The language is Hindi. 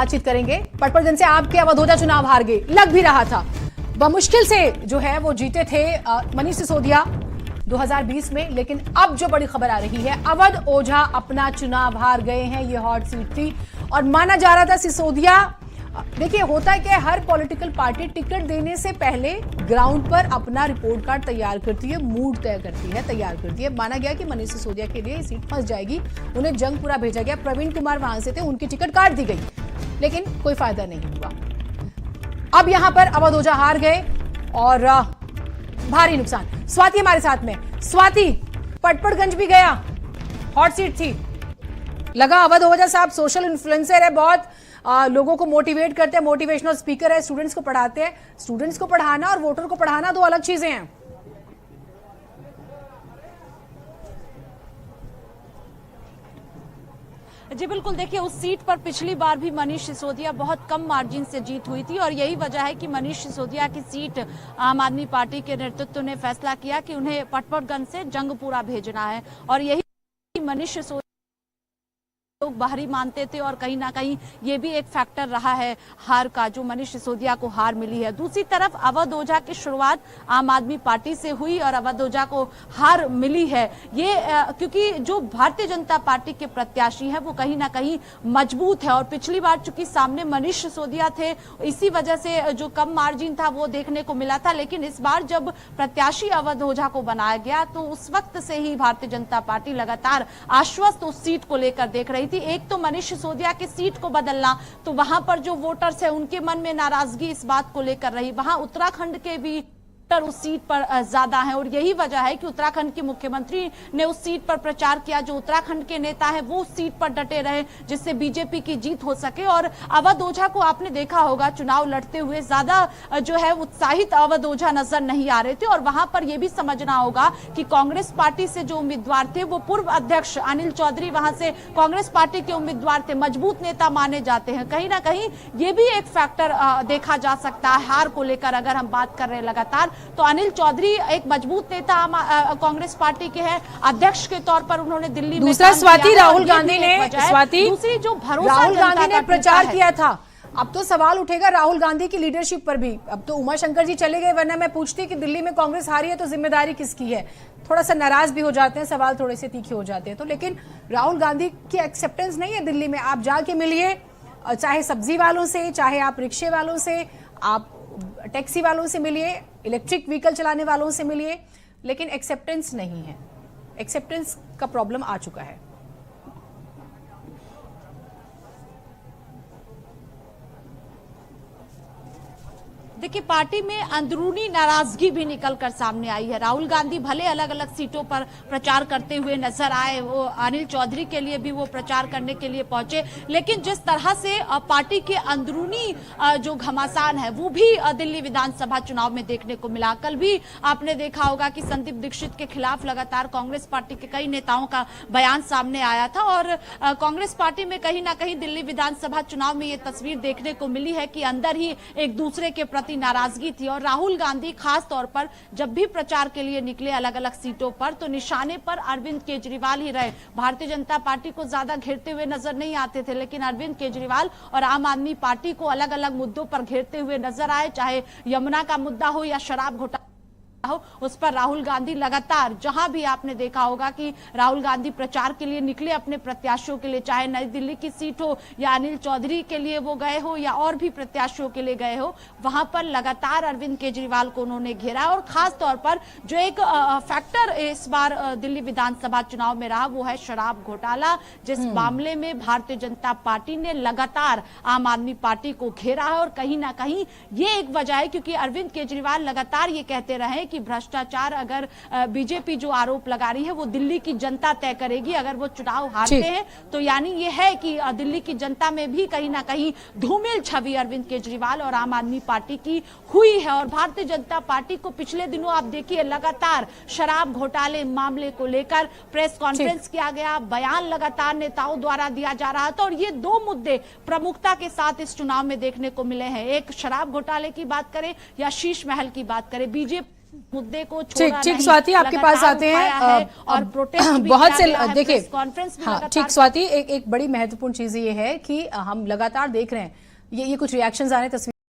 बातचीत करेंगे। पटपरगंज से आपके अवधोजा चुनाव हार गए, लग भी रहा था, बमुश्किल से जो है वो जीते थे मनीष सिसोदिया 2020 में। लेकिन अब जो बड़ी खबर आ रही है, अवध ओझा अपना चुनाव हार गए हैं। ये हॉट सीट थी और माना जा रहा था सिसोदिया, देखिए होता है कि हर पॉलिटिकल पार्टी टिकट देने से पहले ग्राउंड पर अपना रिपोर्ट कार्ड तैयार करती है, मूड तय करती है, तैयार करती है। माना गया कि मनीष सिसोदिया के लिए सीट फंस जाएगी, उन्हें जंगपुरा भेजा गया। प्रवीण कुमार वहां से थे, उनकी टिकट काट दी गई, लेकिन कोई फायदा नहीं हुआ। अब यहां पर अवध ओझा हार गए और भारी नुकसान। स्वाति हमारे साथ में। स्वाति, पटपरगंज भी गया, हॉट सीट थी, लगा अवध ओझा साहब सोशल इन्फ्लुएंसर है, बहुत लोगों को मोटिवेट करते हैं, मोटिवेशनल स्पीकर है, स्टूडेंट्स को पढ़ाते हैं। स्टूडेंट्स को पढ़ाना और वोटर को पढ़ाना दो अलग चीजें हैं। जी बिल्कुल, देखिए उस सीट पर पिछली बार भी मनीष सिसोदिया बहुत कम मार्जिन से जीत हुई थी और यही वजह है कि मनीष सिसोदिया की सीट आम आदमी पार्टी के नेतृत्व ने फैसला किया कि उन्हें पटपरगंज से जंगपुरा भेजना है और यही मनीष सिसोदिया लोग बाहरी मानते थे और कहीं ना कहीं ये भी एक फैक्टर रहा है हार का, जो मनीष सिसोदिया को हार मिली है। दूसरी तरफ अवध ओझा की शुरुआत आम आदमी पार्टी से हुई और अवध ओझा को हार मिली है, ये क्योंकि जो भारतीय जनता पार्टी के प्रत्याशी हैं वो कहीं ना कहीं मजबूत है और पिछली बार चूंकि सामने मनीष सिसोदिया थे, इसी वजह से जो कम मार्जिन था वो देखने को मिला था। लेकिन इस बार जब प्रत्याशी अवध ओझा को बनाया गया तो उस वक्त से ही भारतीय जनता पार्टी लगातार आश्वस्त उस सीट को लेकर देख रही थी। एक तो मनीष सिसोदिया की सीट को बदलना, तो वहां पर जो वोटर्स है उनके मन में नाराजगी इस बात को लेकर रही। वहां उत्तराखंड के भी उस सीट पर ज्यादा है और यही वजह है कि उत्तराखंड के मुख्यमंत्री ने उस सीट पर प्रचार किया, जो उत्तराखंड के नेता है वो उस सीट पर डटे रहे जिससे बीजेपी की जीत हो सके। और अवध ओझा को आपने देखा होगा चुनाव लड़ते हुए ज्यादा जो है उत्साहित अवध ओझा नजर नहीं आ रहे थे और वहां पर यह भी समझना होगा कि कांग्रेस पार्टी से जो उम्मीदवार थे वो पूर्व अध्यक्ष अनिल चौधरी वहां से कांग्रेस पार्टी के उम्मीदवार थे, मजबूत नेता माने जाते हैं। कहीं ना कहीं ये भी एक फैक्टर देखा जा सकता है हार को लेकर। अगर हम बात कर रहे हैं लगातार, तो अनिल चौधरी एक मजबूत नेता कांग्रेस पार्टी के हैं, अध्यक्ष के तौर पर उन्होंने दिल्ली में दूसरा स्वाति राहुल गांधी ने दूसरी जो भरोसा राहुल गांधी ने प्रचार किया था। अब तो सवाल उठेगा राहुल गांधी की लीडरशिप पर भी। अब तो उमा शंकर जी चले गए, वरना मैं पूछती कि दिल्ली में कांग्रेस हारी है तो जिम्मेदारी किसकी है। थोड़ा सा नाराज भी हो जाते हैं, सवाल थोड़े से तीखे हो जाते हैं। तो लेकिन राहुल गांधी की एक्सेप्टेंस नहीं है दिल्ली में। आप जाके मिलिए, चाहे सब्जी वालों से, चाहे आप रिक्शे वालों से, आप टैक्सी वालों से मिलिए, इलेक्ट्रिक व्हीकल चलाने वालों से मिलिए, लेकिन एक्सेप्टेंस नहीं है। एक्सेप्टेंस का प्रॉब्लम आ चुका है। देखिए पार्टी में अंदरूनी नाराजगी भी निकलकर सामने आई है। राहुल गांधी भले अलग अलग सीटों पर प्रचार करते हुए नजर आए, वो अनिल चौधरी के लिए भी वो प्रचार करने के लिए पहुंचे, लेकिन जिस तरह से पार्टी के अंदरूनी जो घमासान है वो भी दिल्ली विधानसभा चुनाव में देखने को मिला। कल भी आपने देखा होगा कि संदीप दीक्षित के खिलाफ लगातार कांग्रेस पार्टी के कई नेताओं का बयान सामने आया था और कांग्रेस पार्टी में कहीं ना कहीं दिल्ली विधानसभा चुनाव में ये तस्वीर देखने को मिली है कि अंदर ही एक दूसरे के प्रति नाराजगी थी। और राहुल गांधी खास तौर पर जब भी प्रचार के लिए निकले अलग अलग सीटों पर, तो निशाने पर अरविंद केजरीवाल ही रहे। भारतीय जनता पार्टी को ज्यादा घेरते हुए नजर नहीं आते थे, लेकिन अरविंद केजरीवाल और आम आदमी पार्टी को अलग अलग मुद्दों पर घेरते हुए नजर आए, चाहे यमुना का मुद्दा हो या शराब घोटाला हो, उस पर राहुल गांधी लगातार, जहां भी आपने देखा होगा कि राहुल गांधी प्रचार के लिए निकले अपने प्रत्याशियों के लिए, चाहे नई दिल्ली की सीट हो या अनिल चौधरी के लिए वो गए हो या और भी प्रत्याशियों के लिए गए हो, वहां पर लगातार अरविंद केजरीवाल को उन्होंने घेरा। और खास तौर पर जो एक फैक्टर इस बार दिल्ली विधानसभा चुनाव में रहा वो है शराब घोटाला, जिस मामले में भारतीय जनता पार्टी ने लगातार आम आदमी पार्टी को घेरा है। और कहीं ना कहीं ये एक वजह है क्योंकि अरविंद केजरीवाल लगातार ये कहते रहे कि भ्रष्टाचार, अगर बीजेपी जो आरोप लगा रही है वो दिल्ली की जनता तय करेगी, अगर वो चुनाव हारते हैं तो यानी ये है कि दिल्ली की जनता में भी कहीं ना कहीं धूमिल छवि अरविंद केजरीवाल और आम आदमी पार्टी की हुई है। और भारतीय जनता पार्टी को पिछले दिनों आप देखिए लगातार शराब घोटाले मामले को लेकर प्रेस कॉन्फ्रेंस किया गया, बयान लगातार नेताओं द्वारा दिया जा रहा था और ये दो मुद्दे प्रमुखता के साथ इस चुनाव में देखने को मिले हैं। एक शराब घोटाले की बात करें या शीश महल की बात करें, बीजेपी मुद्दे को छोड़ा ठीक नहीं, स्वाति, आपके पास लगातार आते उठाया है हैं और प्रोटेस्ट भी बहुत किया से गया है, देखिए प्रेस कॉन्फ्रेंस भी हाँ लगातार ठीक स्वाति, एक बड़ी महत्वपूर्ण चीज ये है कि हम लगातार देख रहे हैं ये कुछ रिएक्शंस आ रहे हैं, तस्वीर